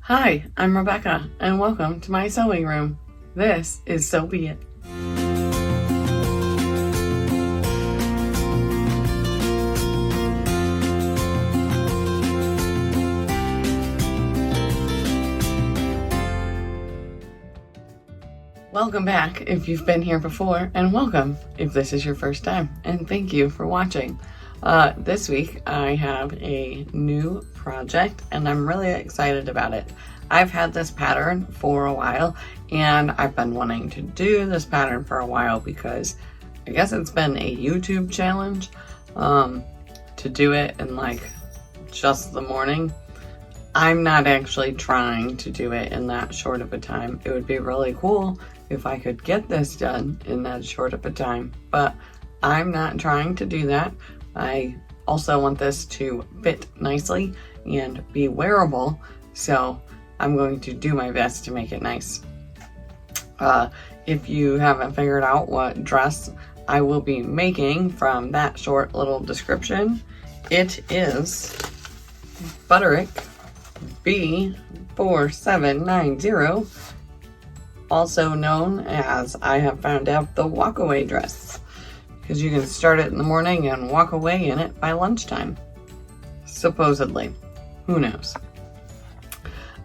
Hi, I'm Rebecca, and welcome to my sewing room. This is So Be It. Welcome back if you've been here before, and welcome if this is your first time, and thank you for watching. This week I have a new project and I'm really excited about it. I've had this pattern for a while and I've been wanting to do this pattern for a while because I guess it's been a YouTube challenge to do it in like just the morning. I'm not actually trying to do it in that short of a time. It would be really cool if I could get this done in that short of a time, but I'm not trying to do that. I also want this to fit nicely and be wearable, so I'm going to do my best to make it nice. If you haven't figured out what dress I will be making from that short little description, it is Butterick B4790, also known as, I have found out, the walkaway dress, because you can start it in the morning and walk away in it by lunchtime. Supposedly. Who knows?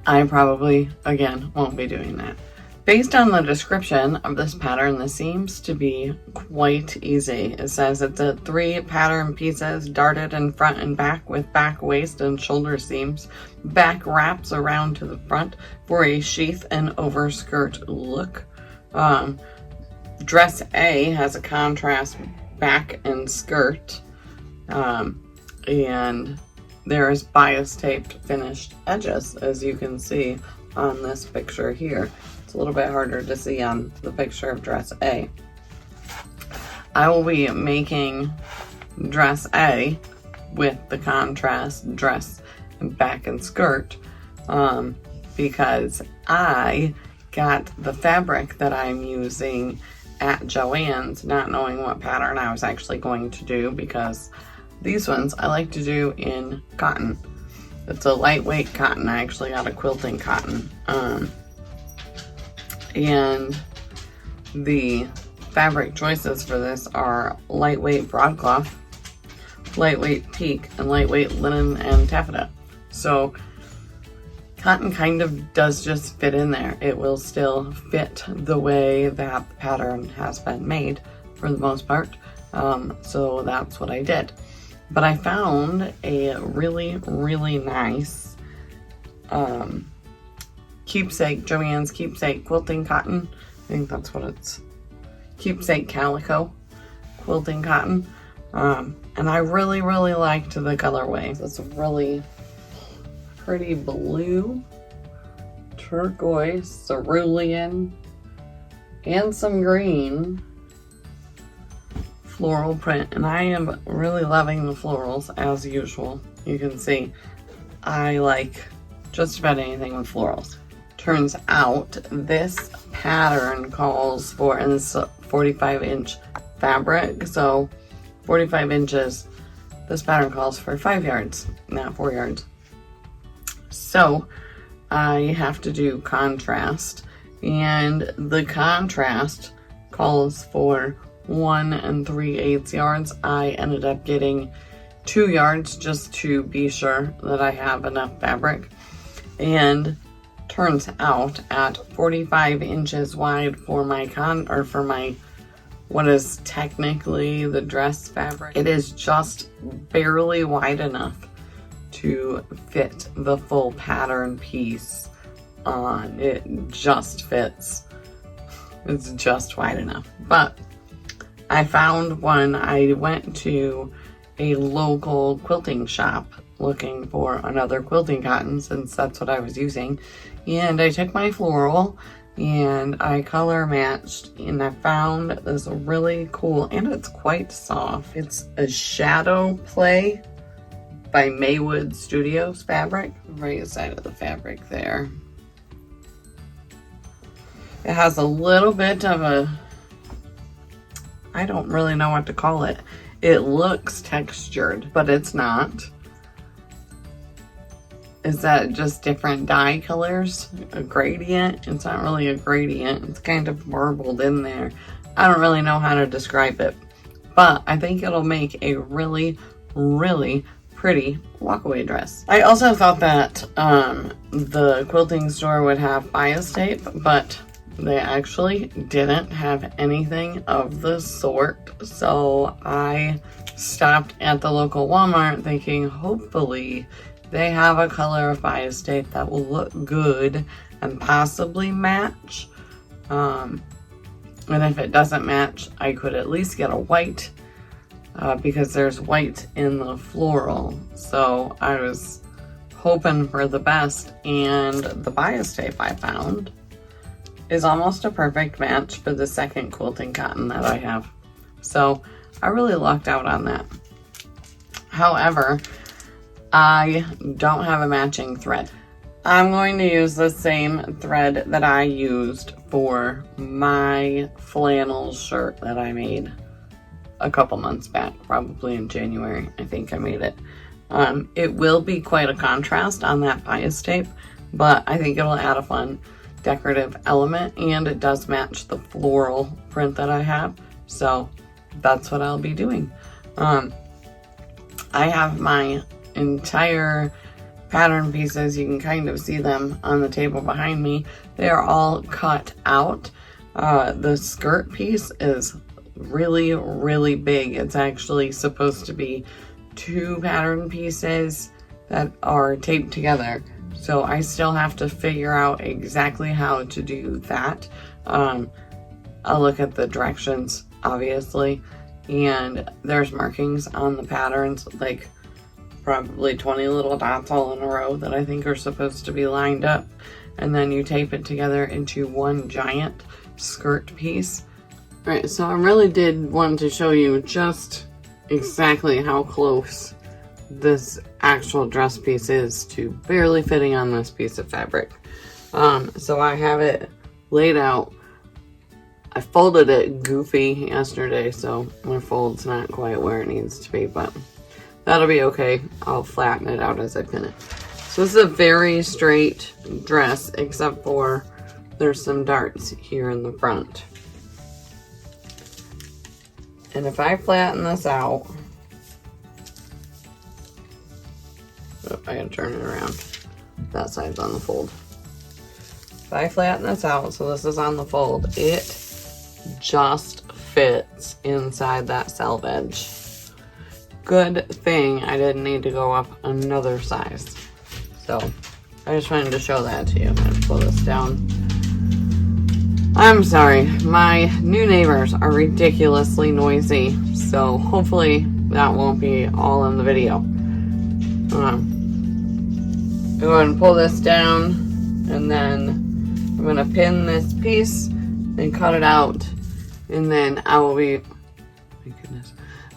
I probably, again, won't be doing that. Based on the description of this pattern, this seems to be quite easy. It says it's a 3 pattern pieces darted in front and back with back, waist, and shoulder seams. Back wraps around to the front for a sheath and overskirt look. Dress A has a contrast back and skirt, and there's bias taped finished edges, as you can see on this picture here. It's a little bit harder to see on the picture of dress A. I will be making dress A with the contrast dress and back and skirt because I got the fabric that I'm using at Joann's, not knowing what pattern I was actually going to do, because these ones I like to do in cotton. It's a lightweight cotton. I actually got a quilting cotton. And the fabric choices for this are lightweight broadcloth, lightweight teak, and lightweight linen and taffeta. So cotton kind of does just fit in there. It will still fit the way that the pattern has been made for the most part. So that's what I did. But I found a really, really nice keepsake, Joann's keepsake quilting cotton. I think that's what it's, keepsake calico quilting cotton. And I really, really liked the colorway. It's really pretty blue, turquoise, cerulean, and some green floral print, and I am really loving the florals as usual. You can see I like just about anything with florals. Turns out this pattern calls for, and it's a 45-inch fabric, so 45 inches, this pattern calls for 5 yards, not 4 yards. So I have to do contrast, and the contrast calls for 1 3/8 yards. I ended up getting 2 yards just to be sure that I have enough fabric, and turns out at 45 inches wide for my what is technically the dress fabric, it is just barely wide enough to fit the full pattern piece on. It just fits. It's just wide enough. But I found one. I went to a local quilting shop looking for another quilting cotton, since that's what I was using, and I took my floral and I color matched, and I found this really cool, and it's quite soft. It's a Shadow Play by Maywood Studios fabric. Right side of the fabric there. It has a little bit of a, I don't really know what to call it. It looks textured, but it's not. is that just different dye colors, a gradient. It's not really a gradient, it's kind of marbled in there. I don't really know how to describe it, but I think it'll make a really, really pretty walkaway dress. I also thought that the quilting store would have bias tape, but they actually didn't have anything of the sort. So I stopped at the local Walmart thinking hopefully they have a color of bias tape that will look good and possibly match. And if it doesn't match, I could at least get a white because there's white in the floral. So I was hoping for the best, and the bias tape I found is almost a perfect match for the second quilting cotton that I have. So I really lucked out on that. However, I don't have a matching thread. I'm going to use the same thread that I used for my flannel shirt that I made a couple months back, probably in January. I think I made it. It will be quite a contrast on that bias tape, but I think it'll add a fun decorative element, and it does match the floral print that I have. So that's what I'll be doing. I have my entire pattern pieces. You can kind of see them on the table behind me. They are all cut out. The skirt piece is really, really big. It's actually supposed to be 2 pattern pieces that are taped together. So I still have to figure out exactly how to do that. I'll look at the directions, obviously, and there's markings on the patterns, like probably 20 little dots all in a row that I think are supposed to be lined up, and then you tape it together into one giant skirt piece. All right, so I really did want to show you just exactly how close this actual dress piece is to barely fitting on this piece of fabric. So I have it laid out. I folded it goofy yesterday, so my fold's not quite where it needs to be, but that'll be okay. I'll flatten it out as I pin it. So this is a very straight dress, except for there's some darts here in the front. And if I flatten this out, oh, I gotta turn it around. That side's on the fold. If I flatten this out, so this is on the fold, it just fits inside that selvage. Good thing I didn't need to go up another size. So I just wanted to show that to you. I'm gonna pull this down. I'm sorry, my new neighbors are ridiculously noisy, so hopefully that won't be all in the video. I'm going to pull this down, and then I'm going to pin this piece and cut it out, and then I will be,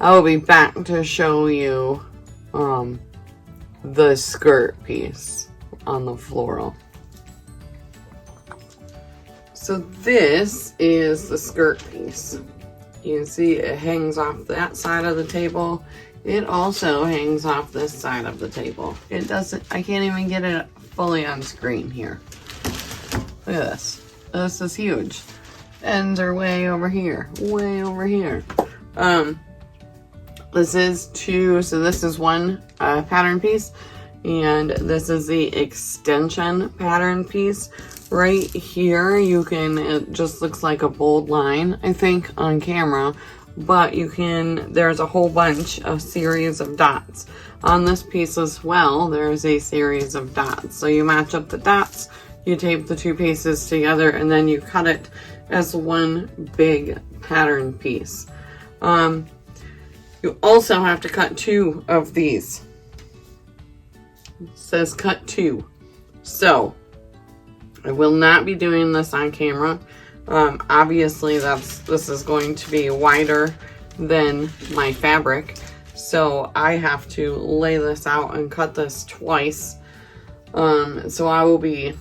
I will be back to show you the skirt piece on the floral. So this is the skirt piece. You can see it hangs off that side of the table. It also hangs off this side of the table. It doesn't, I can't even get it fully on screen here. Look at this. This is huge. Ends are way over here. Way over here. This is two, so this is one pattern piece, and this is the extension pattern piece. Right here, you can, it just looks like a bold line, I think, on camera, but you can, there's a whole bunch of series of dots. On this piece as well, there's a series of dots. So you match up the dots, you tape the two pieces together, and then you cut it as one big pattern piece. You also have to cut 2 of these. It says cut 2. So I will not be doing this on camera. Obviously this is going to be wider than my fabric, so I have to lay this out and cut this twice. So I will be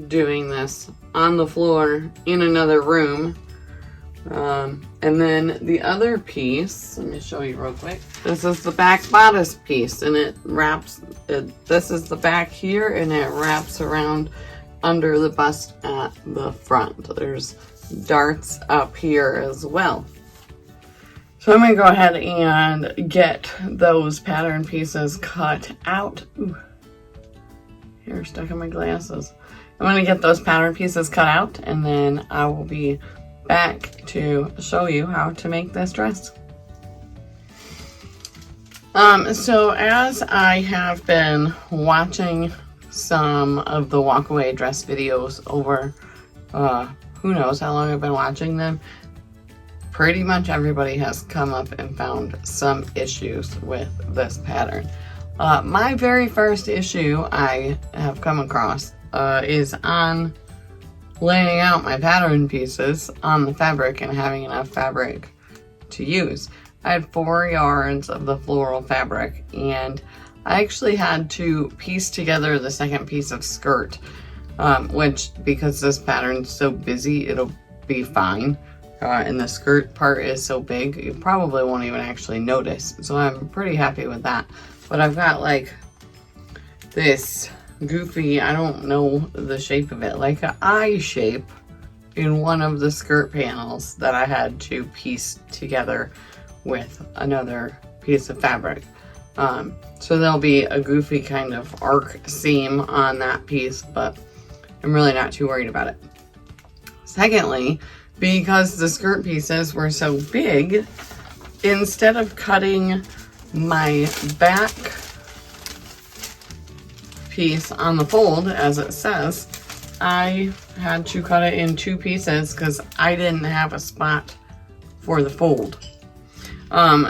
doing this on the floor in another room And then the other piece, let me show you real quick. This is the back bodice piece, and it wraps, this is the back here, and it wraps around under the bust at the front. There's darts up here as well. So I'm gonna go ahead and get those pattern pieces cut out. Ooh, hair stuck in my glasses. I'm gonna get those pattern pieces cut out, and then I will be back to show you how to make this dress. So as I have been watching some of the walkaway dress videos over, who knows how long I've been watching them, pretty much everybody has come up and found some issues with this pattern. My very first issue I have come across is on laying out my pattern pieces on the fabric and having enough fabric to use. I had 4 yards of the floral fabric, and I actually had to piece together the second piece of skirt, which, because this pattern's so busy, it'll be fine. And the skirt part is so big, you probably won't even actually notice. So I'm pretty happy with that. But I've got like this goofy, I don't know the shape of it, like an eye shape in one of the skirt panels that I had to piece together with another piece of fabric. So there'll be a goofy kind of arc seam on that piece, but I'm really not too worried about it. Secondly, because the skirt pieces were so big, instead of cutting my back piece on the fold, as it says, I had to cut it in 2 pieces because I didn't have a spot for the fold.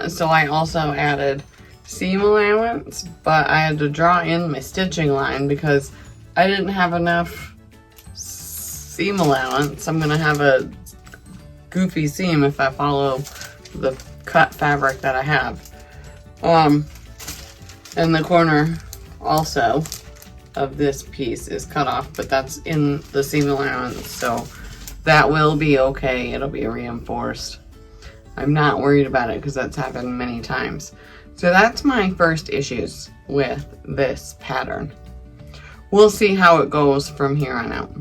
So I also added seam allowance, but I had to draw in my stitching line because I didn't have enough seam allowance. I'm gonna have a goofy seam if I follow the cut fabric that I have. And the corner also of this piece is cut off, but that's in the seam allowance, so that will be okay. It'll be reinforced. I'm not worried about it because that's happened many times. So that's my first issues with this pattern. We'll see how it goes from here on out.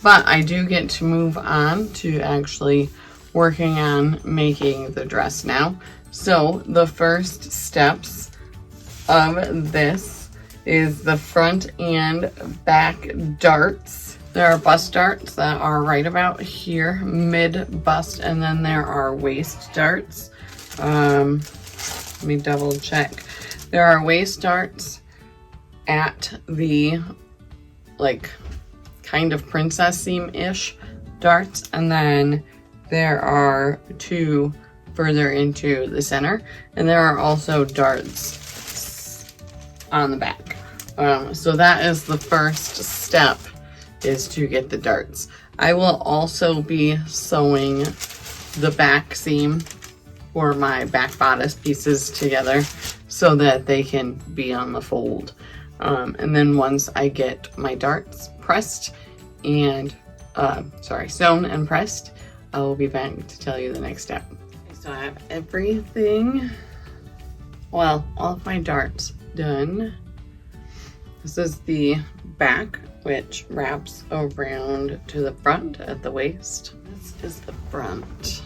But I do get to move on to actually working on making the dress now. So the first steps of this is the front and back darts. There are bust darts that are right about here, mid bust, and then there are waist darts. Let me double check. There are waist darts at the, like, kind of princess seam-ish darts, and then there are 2 further into the center, and there are also darts on the back. So that is the first step, is to get the darts. I will also be sewing the back seam for my back bodice pieces together so that they can be on the fold. And then once I get my darts pressed and, sewn and pressed, I will be back to tell you the next step. So I have everything, well, all of my darts done. This is the back, which wraps around to the front at the waist. This is the front.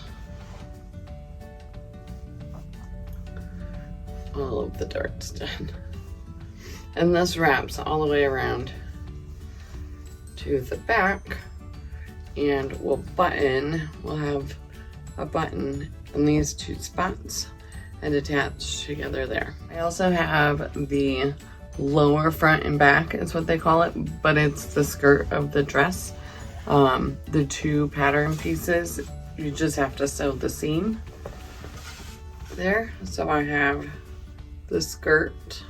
All of the darts done. And this wraps all the way around to the back, and we'll have a button in these 2 spots and attach together there. I also have the lower front and back is what they call it, but it's the skirt of the dress. The 2 pattern pieces, you just have to sew the seam there. So I have the skirt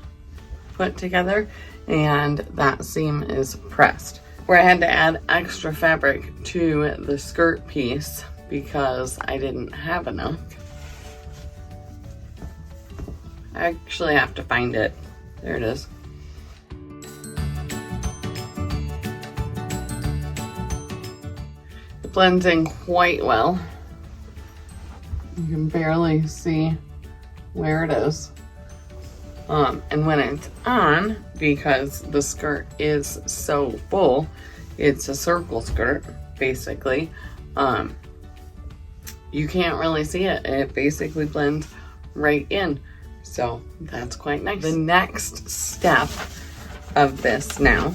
put together and that seam is pressed. Where I had to add extra fabric to the skirt piece because I didn't have enough. I actually have to find it. There it is. blends in quite well. You can barely see where it is. And when it's on, because the skirt is so full, it's a circle skirt, basically, you can't really see it. It basically blends right in. So that's quite nice. The next step of this now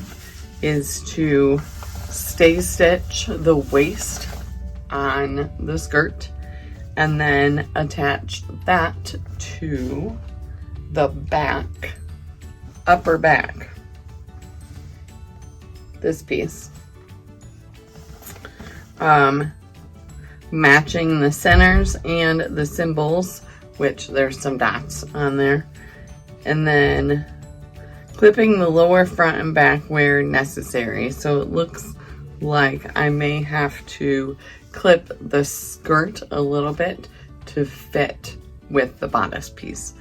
is to stay stitch the waist on the skirt and then attach that to the back, upper back, this piece. Matching the centers and the symbols, which there's some dots on there, and then clipping the lower front and back where necessary. So it looks like I may have to clip the skirt a little bit to fit with the bodice piece.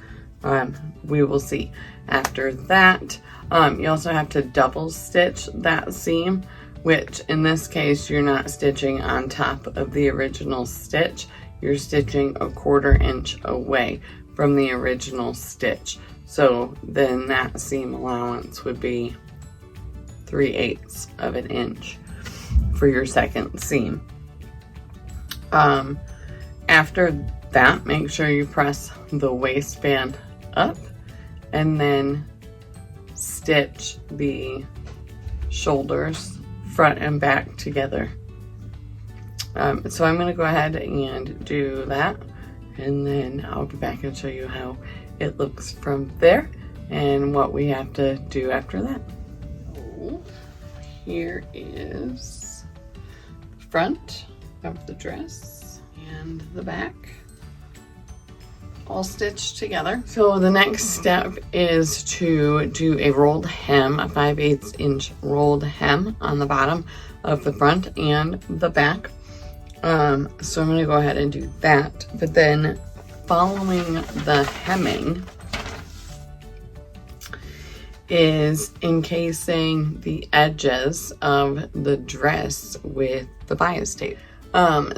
We will see. After that, you also have to double stitch that seam, which in this case you're not stitching on top of the original stitch, you're stitching a 1/4 inch away from the original stitch. So then that seam allowance would be 3/8 of an inch for your second seam. After that, make sure you press the waistband up and then stitch the shoulders front and back together. So I'm going to go ahead and do that, and then I'll be back and show you how it looks from there and what we have to do after that. So here is the front of the dress and the back all stitched together. So the next step is to do a rolled hem, a 5/8 inch rolled hem on the bottom of the front and the back. So I'm going to go ahead and do that, but then following the hemming is encasing the edges of the dress with the bias tape.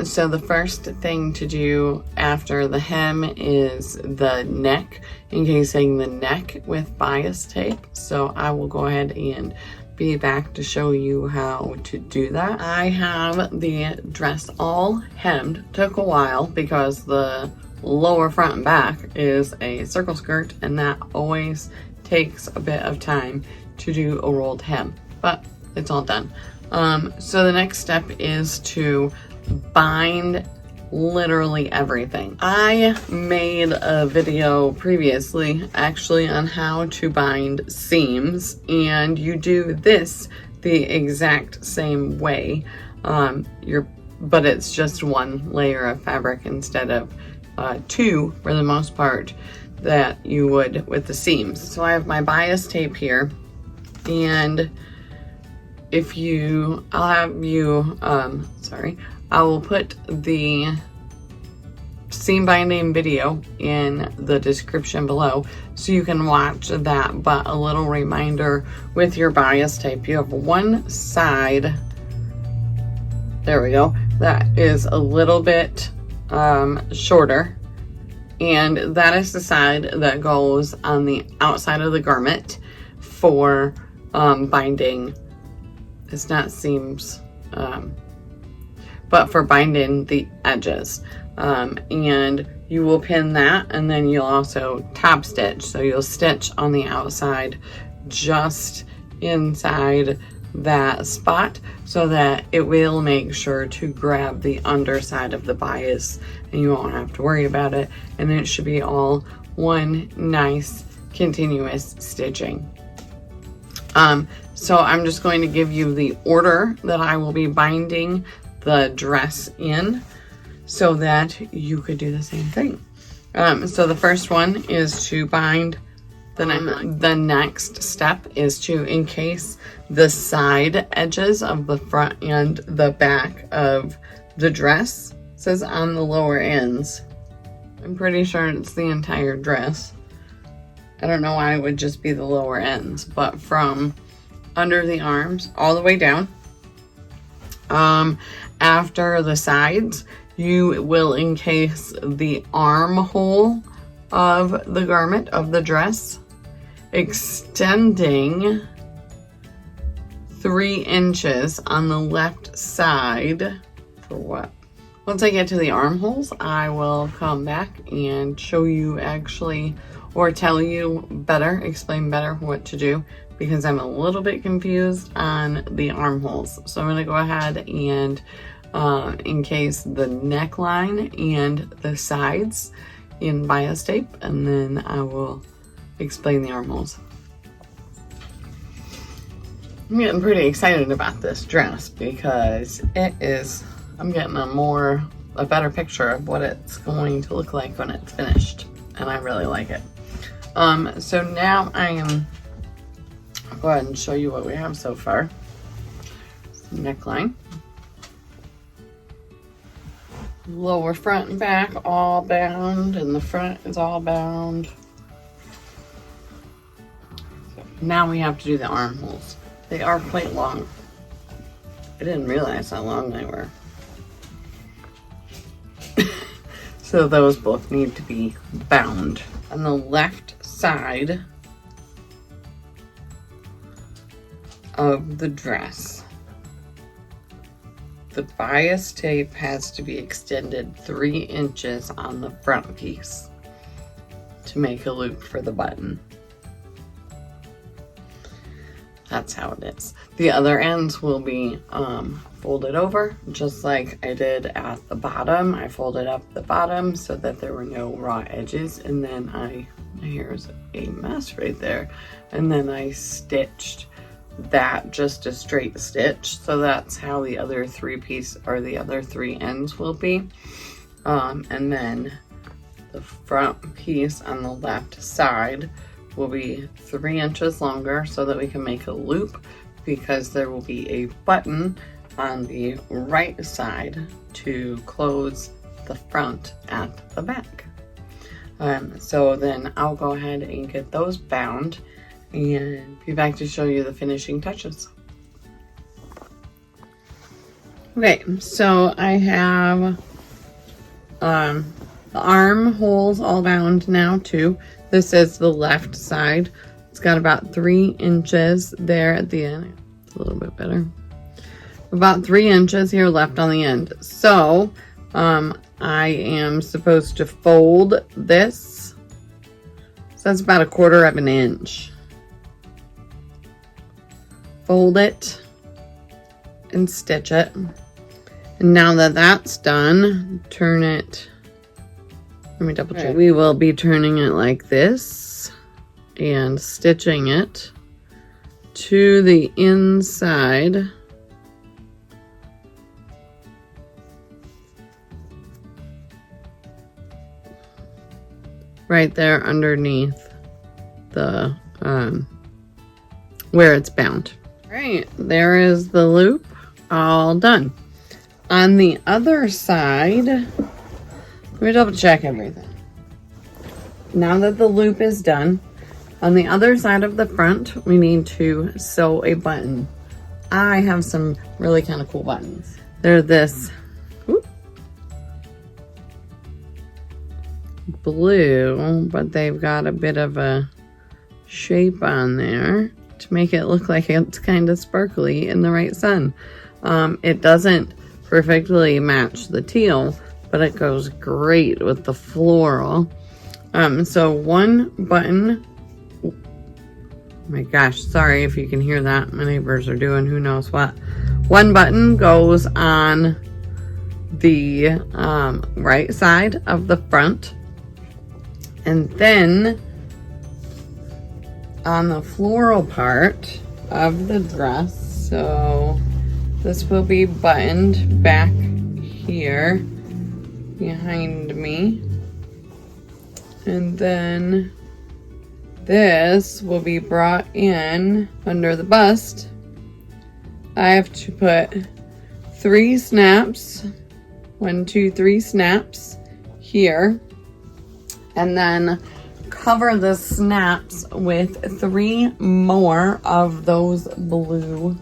So the first thing to do after the hem is the neck, encasing the neck with bias tape. So I will go ahead and be back to show you how to do that. I have the dress all hemmed. Took a while because the lower front and back is a circle skirt, and that always takes a bit of time to do a rolled hem, but it's all done. So the next step is to bind literally everything. I made a video previously actually on how to bind seams, and you do this the exact same way, but it's just one layer of fabric instead of two for the most part that you would with the seams. So I have my bias tape here, and I will put the seam binding video in the description below so you can watch that. But a little reminder with your bias tape, you have one side, there we go, that is a little bit shorter, and that is the side that goes on the outside of the garment for binding. It's not seams, but for binding the edges. And you will pin that, and then you'll also top stitch. So you'll stitch on the outside just inside that spot so that it will make sure to grab the underside of the bias and you won't have to worry about it. And it should be all one nice continuous stitching. So I'm just going to give you the order that I will be binding the dress in so that you could do the same thing. So the first one is to bind the next step is to encase the side edges of the front and the back of the dress. It says on the lower ends. I'm pretty sure it's the entire dress. I don't know why it would just be the lower ends, but from under the arms all the way down, After the sides, you will encase the armhole of the garment, of the dress, extending 3 inches on the left side. For what? Once I get to the armholes, I will come back and show you actually, or tell you better, explain better what to do, because I'm a little bit confused on the armholes. So I'm gonna go ahead and encase the neckline and the sides in bias tape, and then I will explain the armholes. I'm getting pretty excited about this dress because it is, I'm getting a better picture of what it's going to look like when it's finished, and I really like it. So now I'll go ahead and show you what we have so far. Neckline. Lower front and back all bound, and the front is all bound. So now we have to do the armholes. They are quite long. I didn't realize how long they were. So those both need to be bound. On the left side of the dress, the bias tape has to be extended 3 inches on the front piece to make a loop for the button. That's how it is. The other ends will be folded over, just like I did at the bottom. I folded up the bottom so that there were no raw edges, and then here's a mess right there. And then I stitched that just a straight stitch. So that's how the other 3 ends will be. And then the front piece on the left side will be 3 inches longer so that we can make a loop, because there will be a button on the right side to close the front at the back. So then I'll go ahead and get those bound and be back to show you the finishing touches. Okay, so I have the armholes all bound now too. This is the left side. It's got about 3 inches there at the end. It's a little bit better. About 3 inches here left on the end. So I am supposed to fold this. So that's about 1/4 of an inch. Fold it and stitch it. And now that that's done, turn it. Let me double check. Okay. We will be turning it like this and stitching it to the inside. Right there underneath the, where it's bound. All right, there is the loop all done. On the other side, let me double check everything. Now that the loop is done, on the other side of the front, we need to sew a button. I have some really kind of cool buttons. They're this blue, but they've got a bit of a shape on there to make it look like it's kind of sparkly in the right sun. It doesn't perfectly match the teal, but it goes great with the floral. So one button, oh my gosh, sorry if you can hear that. My neighbors are doing who knows what. One button goes on the right side of the front, and then on the floral part of the dress, so this will be buttoned back here behind me, and then this will be brought in under the bust. I have to put 3 snaps, 1, 2, 3 snaps here, and then cover the snaps with 3 more of those blue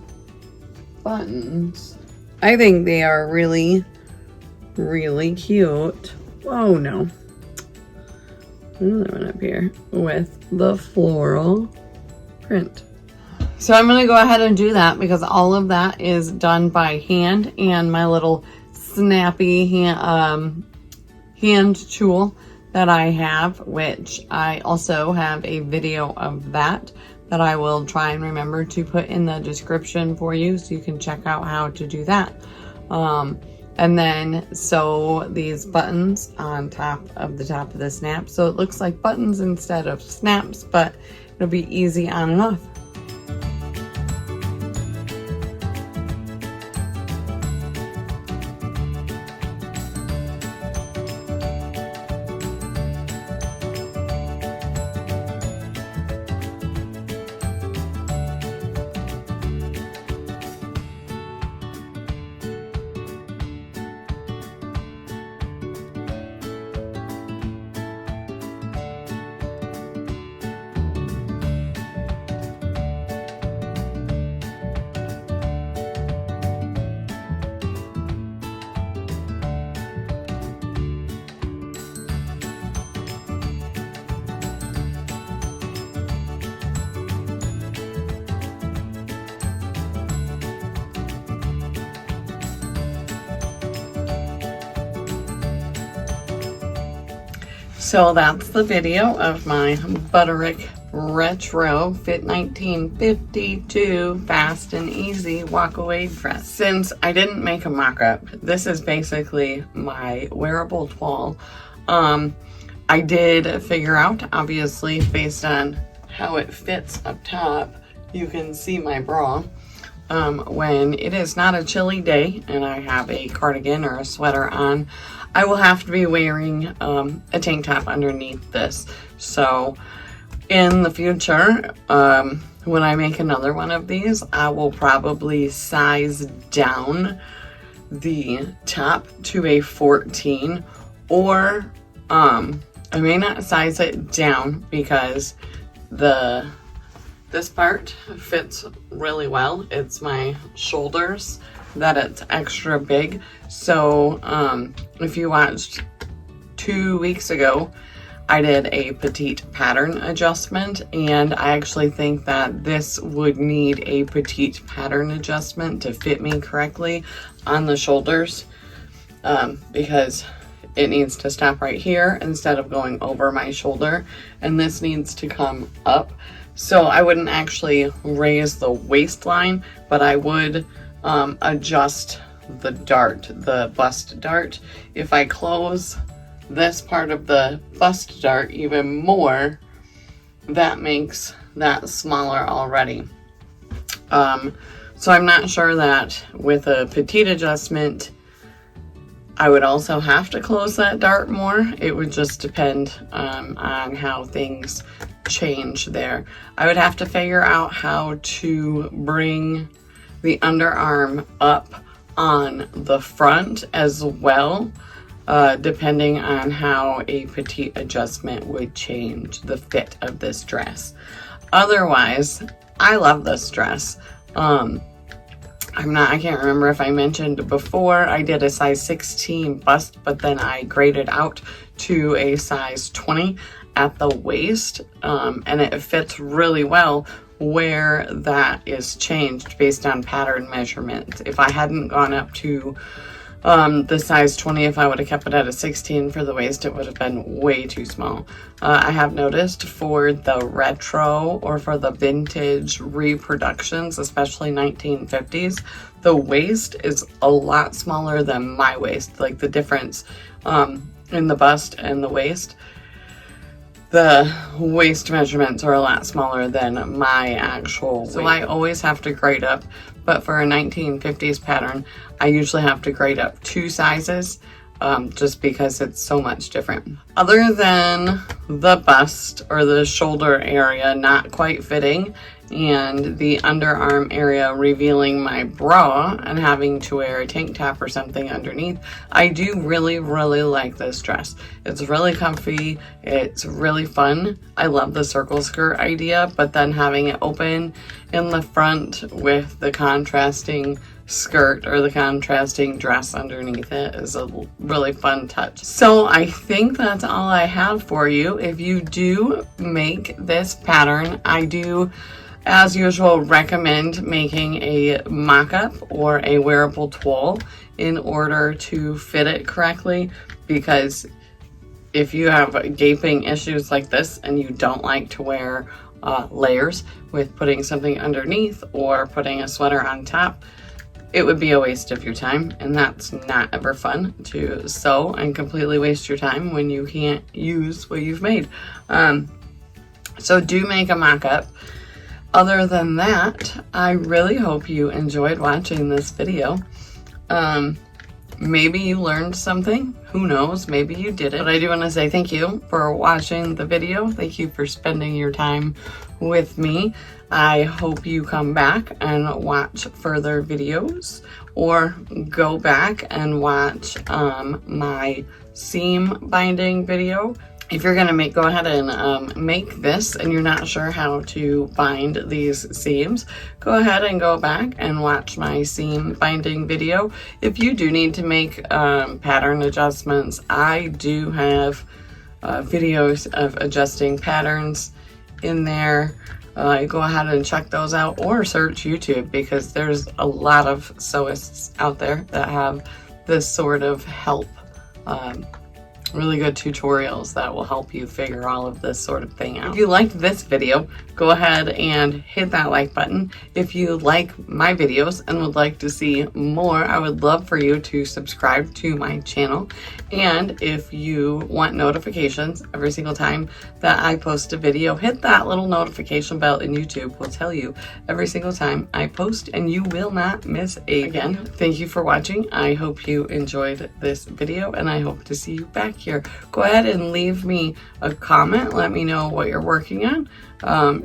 buttons. I think they are really, really cute. Oh no. Another one up here with the floral print. So I'm going to go ahead and do that because all of that is done by hand, and my little snappy hand tool that I have, which I also have a video of that I will try and remember to put in the description for you so you can check out how to do that. And then sew these buttons on top of the snap so it looks like buttons instead of snaps, but it'll be easy on and off. So that's the video of my Butterick Retro Fit 1952 Fast and Easy Walk-Away dress. Since I didn't make a mock-up, this is basically my wearable toile. I did figure out, obviously, based on how it fits up top, you can see my bra. When it is not a chilly day and I have a cardigan or a sweater on, I will have to be wearing a tank top underneath this. So in the future, when I make another one of these, I will probably size down the top to a 14, or I may not size it down because this part fits really well. It's my shoulders that it's extra big. So if you watched 2 weeks ago, I did a petite pattern adjustment, and I actually think that this would need a petite pattern adjustment to fit me correctly on the shoulders, because it needs to stop right here instead of going over my shoulder, and this needs to come up. So I wouldn't actually raise the waistline, but I would adjust the dart, the bust dart. If I close this part of the bust dart even more, that makes that smaller already. So I'm not sure that with a petite adjustment, I would also have to close that dart more. It would just depend on how things change there. I would have to figure out how to bring the underarm up on the front as well, depending on how a petite adjustment would change the fit of this dress. Otherwise, I love this dress. I can't remember if I mentioned before, I did a size 16 bust, but then I graded out to a size 20 at the waist, and it fits really well where that is changed based on pattern measurements. If I hadn't gone up to the size 20, if I would have kept it at a 16 for the waist, it would have been way too small. I have noticed for the retro or for the vintage reproductions, especially 1950s, the waist is a lot smaller than my waist. Like the difference in the bust and the waist, the waist measurements are a lot smaller than my actual weight. So I always have to grade up, but for a 1950s pattern, I usually have to grade up 2 sizes, just because it's so much different. Other than the bust or the shoulder area not quite fitting, and the underarm area revealing my bra and having to wear a tank top or something underneath, I do really, really like this dress. It's really comfy, it's really fun. I love the circle skirt idea, but then having it open in the front with the contrasting skirt or the contrasting dress underneath it is a really fun touch. So I think that's all I have for you. If you do make this pattern, I do, as usual, recommend making a mock-up or a wearable tool in order to fit it correctly, because if you have gaping issues like this and you don't like to wear layers with putting something underneath or putting a sweater on top, it would be a waste of your time, and that's not ever fun to sew and completely waste your time when you can't use what you've made. So do make a mock-up. Other than that, I really hope you enjoyed watching this video. Maybe you learned something, who knows, maybe you didn't. But I do want to say thank you for watching the video. Thank you for spending your time with me. I hope you come back and watch further videos, or go back and watch my seam binding video. If you're gonna go ahead and make this and you're not sure how to bind these seams, go ahead and go back and watch my seam binding video. If you do need to make pattern adjustments, I do have videos of adjusting patterns in there. Go ahead and check those out, or search YouTube, because there's a lot of sewists out there that have this sort of help. Really good tutorials that will help you figure all of this sort of thing out. If you liked this video, go ahead and hit that like button. If you like my videos and would like to see more, I would love for you to subscribe to my channel. And if you want notifications every single time that I post a video, hit that little notification bell, and YouTube will tell you every single time I post, and you will not miss a video. Again, thank you for watching. I hope you enjoyed this video, and I hope to see you back here. Go ahead and leave me a comment. Let me know what you're working on.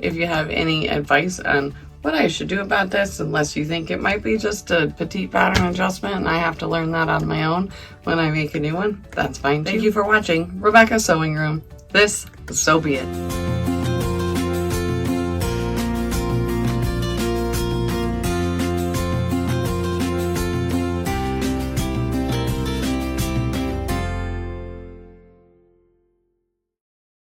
If you have any advice on what I should do about this, unless you think it might be just a petite pattern adjustment and I have to learn that on my own when I make a new one, that's fine. Thank you for watching Rebecca's Sewing Room. This is So Be It.